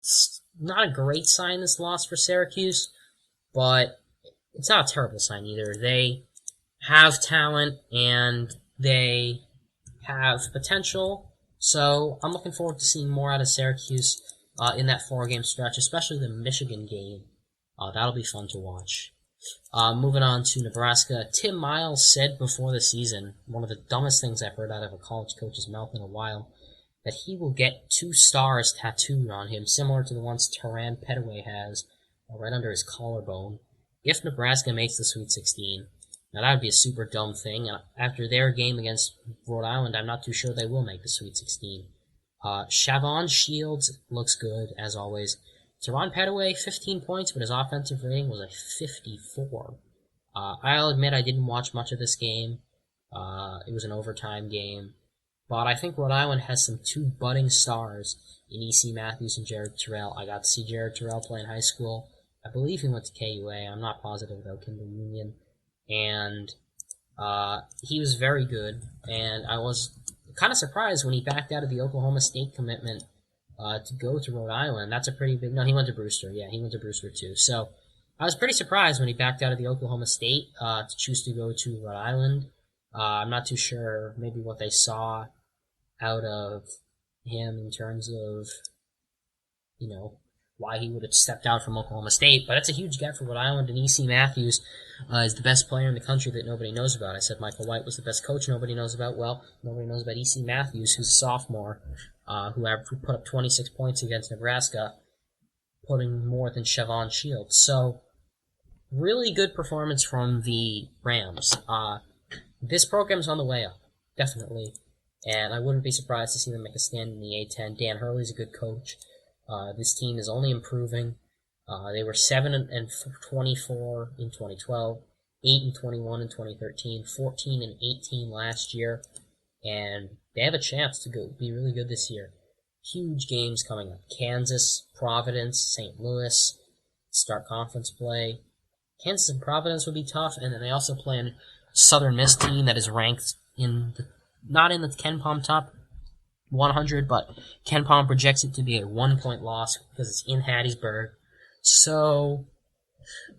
It's not a great sign, this loss for Syracuse, but it's not a terrible sign either. They have talent and they have potential, so I'm looking forward to seeing more out of Syracuse in that 4-game stretch, especially the Michigan game. That'll be fun to watch. Moving on to Nebraska, Tim Miles said before the season, one of the dumbest things I've heard out of a college coach's mouth in a while, that he will get 2 stars tattooed on him, similar to the ones Taran Petaway has right under his collarbone, if Nebraska makes the Sweet 16. Now, that would be a super dumb thing, and after their game against Rhode Island, I'm not too sure they will make the Sweet 16. Shavon Shields looks good, as always. Taran Petaway, 15 points, but his offensive rating was a 54. I'll admit I didn't watch much of this game. It was an overtime game. But I think Rhode Island has some 2 budding stars in E.C. Matthews and Jared Terrell. I got to see Jared Terrell play in high school. I believe he went to KUA. I'm not positive, though, Kimball Union. And he was very good. And I was kind of surprised when he backed out of the Oklahoma State commitment to go to Rhode Island. That's a pretty big... No, he went to Brewster. Yeah, he went to Brewster, too. So I was pretty surprised when he backed out of the Oklahoma State to choose to go to Rhode Island. I'm not too sure maybe what they saw out of him in terms of, why he would have stepped out from Oklahoma State. But it's a huge get for Rhode Island, and E.C. Matthews is the best player in the country that nobody knows about. I said Michael White was the best coach nobody knows about. Well, nobody knows about E.C. Matthews, who's a sophomore, who put up 26 points against Nebraska, putting more than Shavon Shields. So, really good performance from the Rams. This program's on the way up, definitely. And I wouldn't be surprised to see them make a stand in the A-10. Dan Hurley's a good coach. This team is only improving. They were 7-24 in 2012, 8-21 in 2013, 14-18 last year, and they have a chance to be really good this year. Huge games coming up: Kansas, Providence, St. Louis, start conference play. Kansas and Providence would be tough, and then they also play a Southern Miss team that is ranked not in the Ken Palm top 100, but Ken Palm projects it to be a 1-point loss because it's in Hattiesburg. So,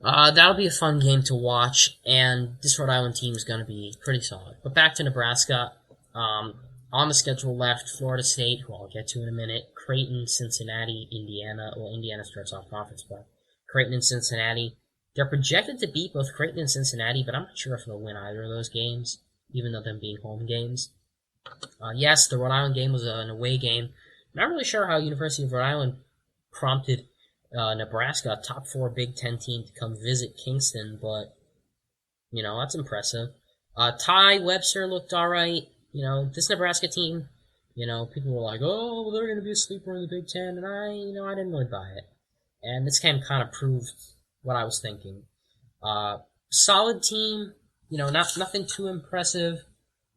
that'll be a fun game to watch, and this Rhode Island team is going to be pretty solid. But back to Nebraska. On the schedule left, Florida State, who I'll get to in a minute, Creighton, Cincinnati, Indiana. Well, Indiana starts off conference play. Creighton and Cincinnati. They're projected to beat both Creighton and Cincinnati, but I'm not sure if they'll win either of those games, even though them being home games. Yes, the Rhode Island game was an away game. Not really sure how University of Rhode Island prompted Nebraska, a top 4 Big Ten team, to come visit Kingston, but, that's impressive. Ty Webster looked alright. This Nebraska team, people were like, oh, well, they're going to be a sleeper in the Big Ten, and I didn't really buy it. And this game kind of proved what I was thinking. Solid team, nothing too impressive,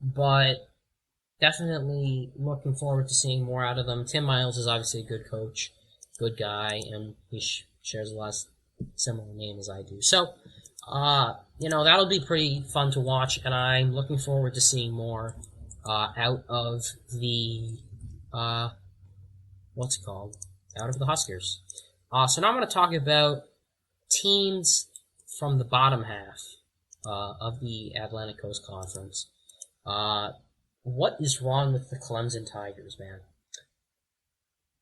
but definitely looking forward to seeing more out of them. Tim Miles is obviously a good coach, good guy, and he shares a lot of similar name as I do. So, that'll be pretty fun to watch, and I'm looking forward to seeing more out of the, out of the Huskers. So now I'm going to talk about teams from the bottom half of the Atlantic Coast Conference. What is wrong with the Clemson Tigers, man?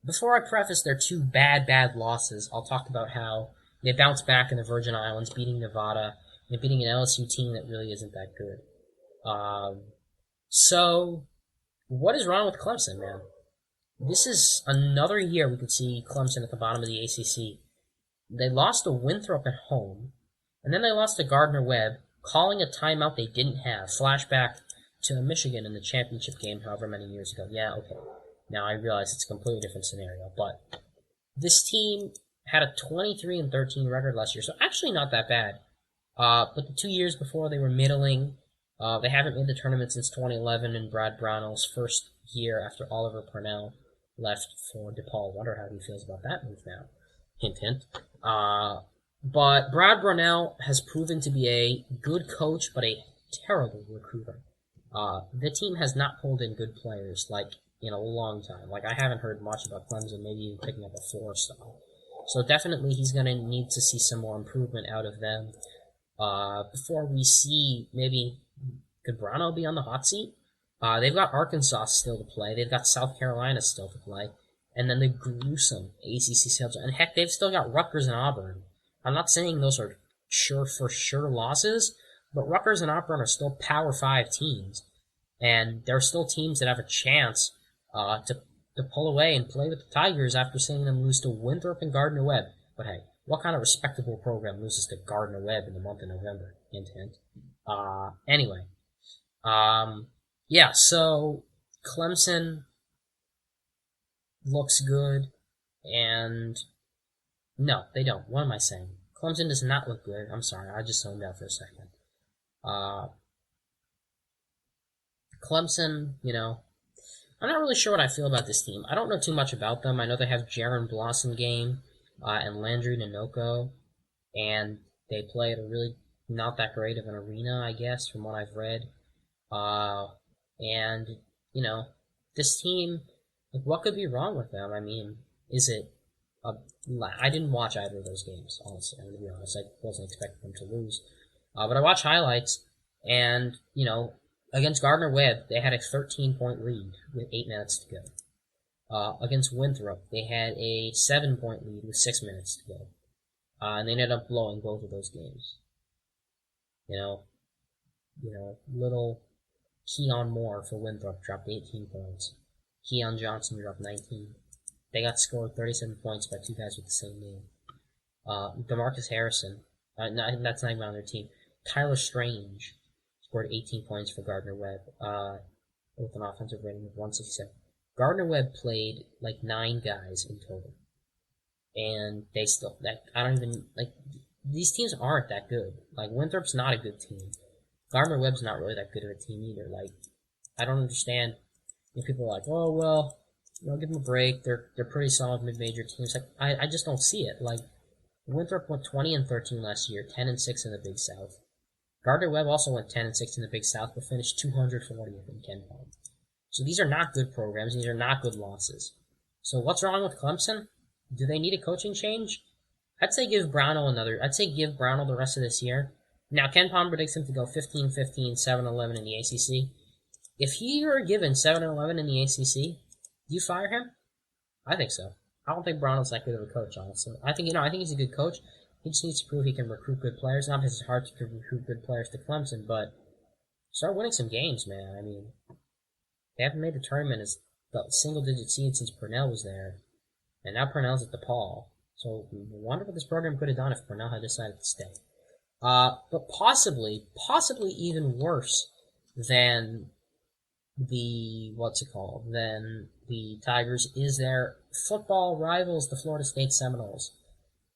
Before I preface their 2 bad losses, I'll talk about how they bounced back in the Virgin Islands, beating Nevada, and beating an LSU team that really isn't that good. So, what is wrong with Clemson, man? This is another year we could see Clemson at the bottom of the ACC. They lost to Winthrop at home, and then they lost to Gardner-Webb, calling a timeout they didn't have. Flashback to Michigan in the championship game however many years ago. Yeah, okay. Now I realize it's a completely different scenario, but this team had a 23-13 record last year, so actually not that bad. But the 2 years before, they were middling. They haven't made the tournament since 2011 in Brad Brownell's first year after Oliver Purnell left for DePaul. Wonder how he feels about that move now. Hint, hint. But Brad Brownell has proven to be a good coach, but a terrible recruiter. The team has not pulled in good players like in a long time. Like, I haven't heard much about Clemson, maybe even picking up a 4-star. So definitely he's going to need to see some more improvement out of them before we see maybe, could Brownell be on the hot seat? They've got Arkansas still to play. They've got South Carolina still to play. And then the gruesome ACC schedule. And heck, they've still got Rutgers and Auburn. I'm not saying those are sure losses, but Rutgers and Auburn are still Power 5 teams. And there are still teams that have a chance to pull away and play with the Tigers after seeing them lose to Winthrop and Gardner-Webb. But hey, what kind of respectable program loses to Gardner-Webb in the month of November? Hint, hint. Anyway. Yeah, so Clemson looks good, and no, they don't. What am I saying? Clemson does not look good. I'm sorry, I just zoned out for a second. Clemson, I'm not really sure what I feel about this team. I don't know too much about them. I know they have Jaron Blossom game and Landry Nonoko, and they play at a really not that great of an arena, I guess, from what I've read. And, this team, like, what could be wrong with them? I mean, is it I didn't watch either of those games, honestly. I'm going to be honest. I wasn't expecting them to lose. But I watched highlights, and, against Gardner-Webb, they had a 13-point lead with 8 minutes to go. Against Winthrop, they had a 7-point lead with 6 minutes to go. And they ended up blowing both of those games. Little Keon Moore for Winthrop dropped 18 points. Keon Johnson dropped 19. They got scored 37 points by two guys with the same name. DeMarcus Harrison, that's not even on their team. Tyler Strange scored 18 points for Gardner-Webb with an offensive rating of 167. Gardner-Webb played like 9 guys in total. And they still, these teams aren't that good. Like, Winthrop's not a good team. Gardner-Webb's not really that good of a team either. Like, I don't understand if people are like, oh, well, give them a break. They're pretty solid mid-major teams. Like, I just don't see it. Like, Winthrop went 20-13 last year, 10-6 in the Big South. Gardner-Webb also went 10-6 in the Big South, but finished 240th in KenPom. So these are not good programs. These are not good losses. So what's wrong with Clemson? Do they need a coaching change? I'd say give Brownell the rest of this year. Now, KenPom predicts him to go 15-15, 7-11 in the ACC. If he were given 7-11 in the ACC, do you fire him? I think so. I don't think Brownell's that good of a coach, honestly. I think he's a good coach. He just needs to prove he can recruit good players. Not because it's hard to recruit good players to Clemson, but start winning some games, man. I mean, they haven't made the tournament as the single-digit seed since Purnell was there, and now Purnell's at DePaul. So, I wonder what this program could have done if Purnell had decided to stay. But possibly even worse than than the Tigers is their football rivals, the Florida State Seminoles.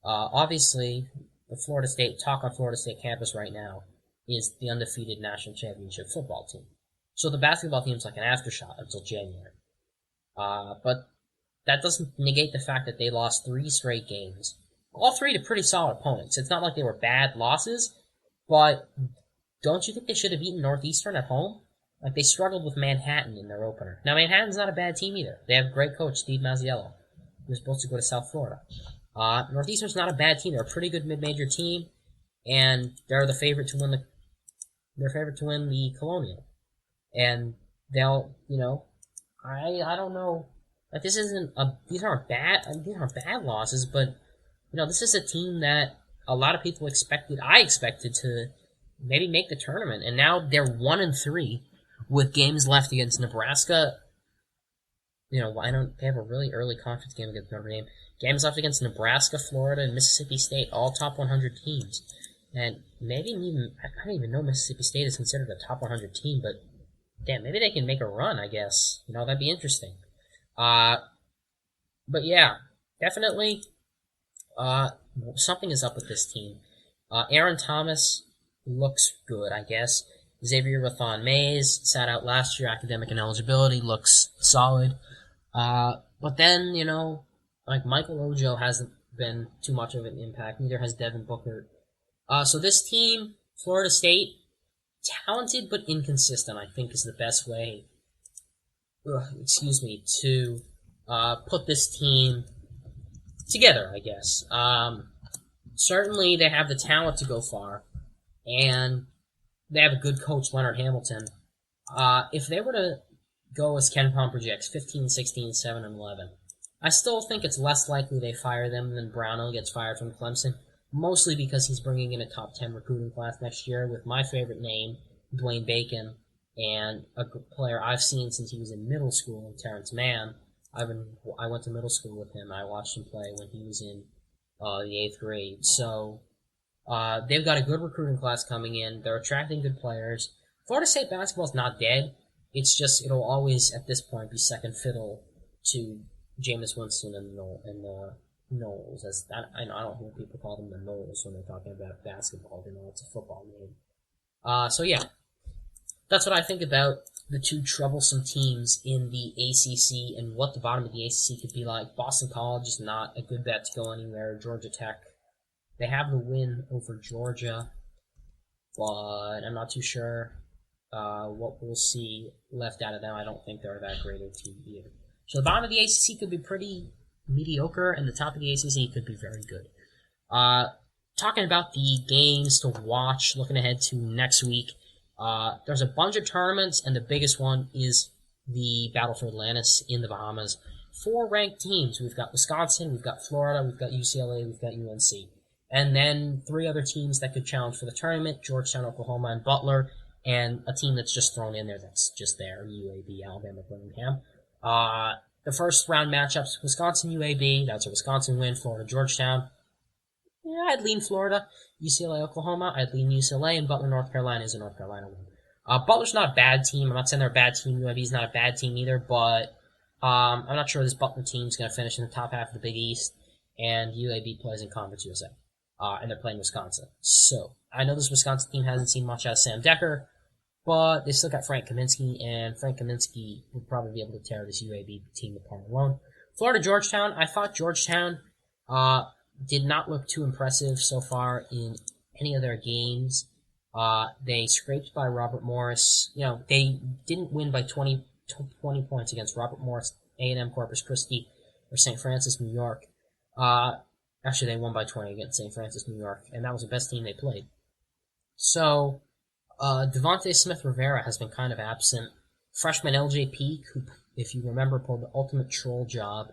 Obviously, the talk on Florida State campus right now is the undefeated national championship football team. So the basketball team's like an aftershock until January. But that doesn't negate the fact that they lost 3 straight games. All 3 to pretty solid opponents. It's not like they were bad losses, but don't you think they should have beaten Northeastern at home? Like, they struggled with Manhattan in their opener. Now, Manhattan's not a bad team either. They have a great coach, Steve Mazziello, who's supposed to go to South Florida. Northeastern's not a bad team. They're a pretty good mid-major team, and they're the favorite to win the Colonial. And they'll, I don't know. Like, these aren't bad losses, but this is a team that a lot of people I expected to maybe make the tournament, and now they're 1-3 with games left against Nebraska. They have a really early conference game against Notre Dame. Games left against Nebraska, Florida, and Mississippi State, all top 100 teams. And I don't even know Mississippi State is considered a top 100 team, but damn, maybe they can make a run, I guess. That'd be interesting. But yeah, definitely, something is up with this team. Aaron Thomas looks good, I guess. Xavier Rathon-Mays sat out last year, academic ineligibility, looks solid. But then, Michael Ojo hasn't been too much of an impact. Neither has Devin Booker. So this team, Florida State, talented but inconsistent, I think is the best way to put this team together, I guess. Certainly they have the talent to go far, and they have a good coach, Leonard Hamilton. If they were to go as Ken Palm projects, 15, 16, 7, and 11, I still think it's less likely they fire them than Brownell gets fired from Clemson, mostly because he's bringing in a top 10 recruiting class next year with my favorite name, Dwayne Bacon, and a player I've seen since he was in middle school, Terrence Mann. I went to middle school with him. I watched him play when he was in the 8th grade. So they've got a good recruiting class coming in. They're attracting good players. Florida State basketball is not dead. It's just it'll always, at this point, be second fiddle to Jameis Winston and the Knowles. I don't hear people call them the Knowles when they're talking about basketball. They know it's a football name. So yeah, that's what I think about the two troublesome teams in the ACC and what the bottom of the ACC could be like. Boston College is not a good bet to go anywhere. Georgia Tech, they have the win over Georgia, but I'm not too sure what we'll see left out of them. I don't think they're that great of a team either. So the bottom of the ACC could be pretty mediocre, and the top of the ACC could be very good. Talking about the games to watch, looking ahead to next week, there's a bunch of tournaments, and the biggest one is the Battle for Atlantis in the Bahamas. 4 ranked teams. We've got Wisconsin, we've got Florida, we've got UCLA, we've got UNC. And then 3 other teams that could challenge for the tournament, Georgetown, Oklahoma, and Butler, and a team that's just thrown in there that's just there, UAB, Alabama, Birmingham. The first round matchups, Wisconsin, UAB, that's a Wisconsin win, Florida, Georgetown. Yeah, I'd lean Florida. UCLA, Oklahoma, I'd lean UCLA, and Butler, North Carolina is a North Carolina win. Butler's not a bad team. I'm not saying they're a bad team. UAB's not a bad team either, but I'm not sure this Butler team's going to finish in the top half of the Big East, and UAB plays in Conference USA, and they're playing Wisconsin. So, I know this Wisconsin team hasn't seen much out of Sam Decker, but they still got Frank Kaminsky, and Frank Kaminsky would probably be able to tear this UAB team apart alone. Florida, Georgetown, I thought Georgetown did not look too impressive so far in any of their games. They scraped by Robert Morris. You know, they didn't win by 20 points against Robert Morris, A&M Corpus Christi, or St. Francis, New York. Actually, they won by 20 against St. Francis, New York, and that was the best team they played. So, Devontae Smith-Rivera has been kind of absent. Freshman LJ Peak, who, if you remember, pulled the ultimate troll job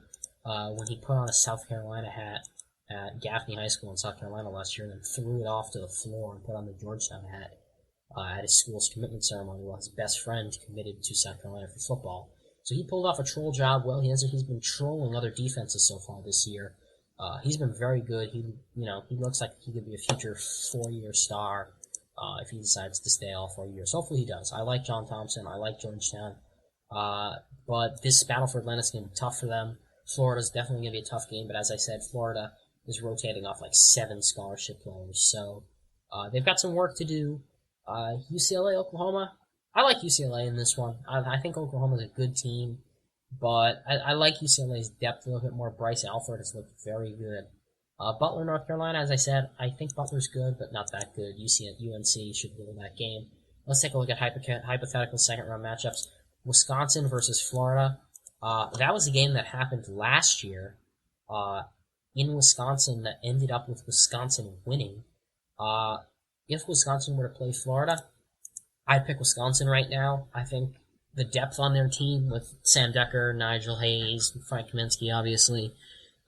when he put on a South Carolina hat at Gaffney High School in South Carolina last year and then threw it off to the floor and put on the Georgetown hat at his school's commitment ceremony while his best friend committed to South Carolina for football. So he pulled off a troll job. Well, he's been trolling other defenses so far this year. He's been very good. He looks like he could be a future 4-year star if he decides to stay all 4 years. Hopefully he does. I like John Thompson. I like Georgetown. But this battle for Atlantis is going to be tough for them. Florida's definitely going to be a tough game, but as I said, Florida is rotating off like 7 scholarship players. So they've got some work to do. UCLA, Oklahoma. I like UCLA in this one. I think Oklahoma's a good team, but I like UCLA's depth a little bit more. Bryce Alford has looked very good. Butler, North Carolina, as I said, I think Butler's good, but not that good. UNC should win that game. Let's take a look at hypothetical second-round matchups. Wisconsin versus Florida. That was a game that happened last year in Wisconsin that ended up with Wisconsin winning. If Wisconsin were to play Florida, I'd pick Wisconsin right now. I think the depth on their team with Sam Decker, Nigel Hayes, Frank Kaminsky, obviously,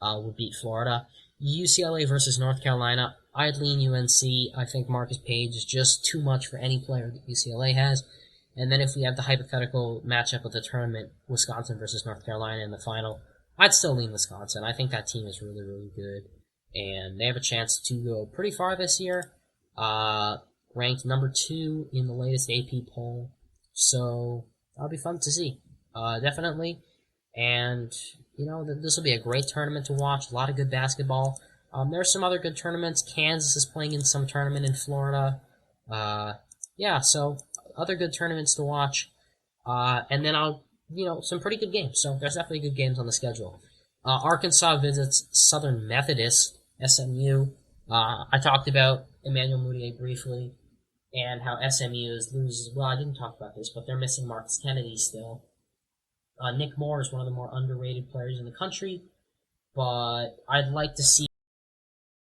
would beat Florida. UCLA versus North Carolina, I'd lean UNC. I think Marcus Page is just too much for any player that UCLA has. And then if we have the hypothetical matchup of the tournament, Wisconsin versus North Carolina in the final, I'd still lean Wisconsin. I think that team is really, really good. And they have a chance to go pretty far this year. Ranked number 2 in the latest AP poll. So that'll be fun to see. Definitely. And, this will be a great tournament to watch. A lot of good basketball. There are some other good tournaments. Kansas is playing in some tournament in Florida. So other good tournaments to watch. And then some pretty good games. So there's definitely good games on the schedule. Arkansas visits Southern Methodist, SMU. I talked about Emmanuel Mudiay briefly and how SMU loses. Well, I didn't talk about this, but they're missing Marcus Kennedy still. Nick Moore is one of the more underrated players in the country, but I'd like to see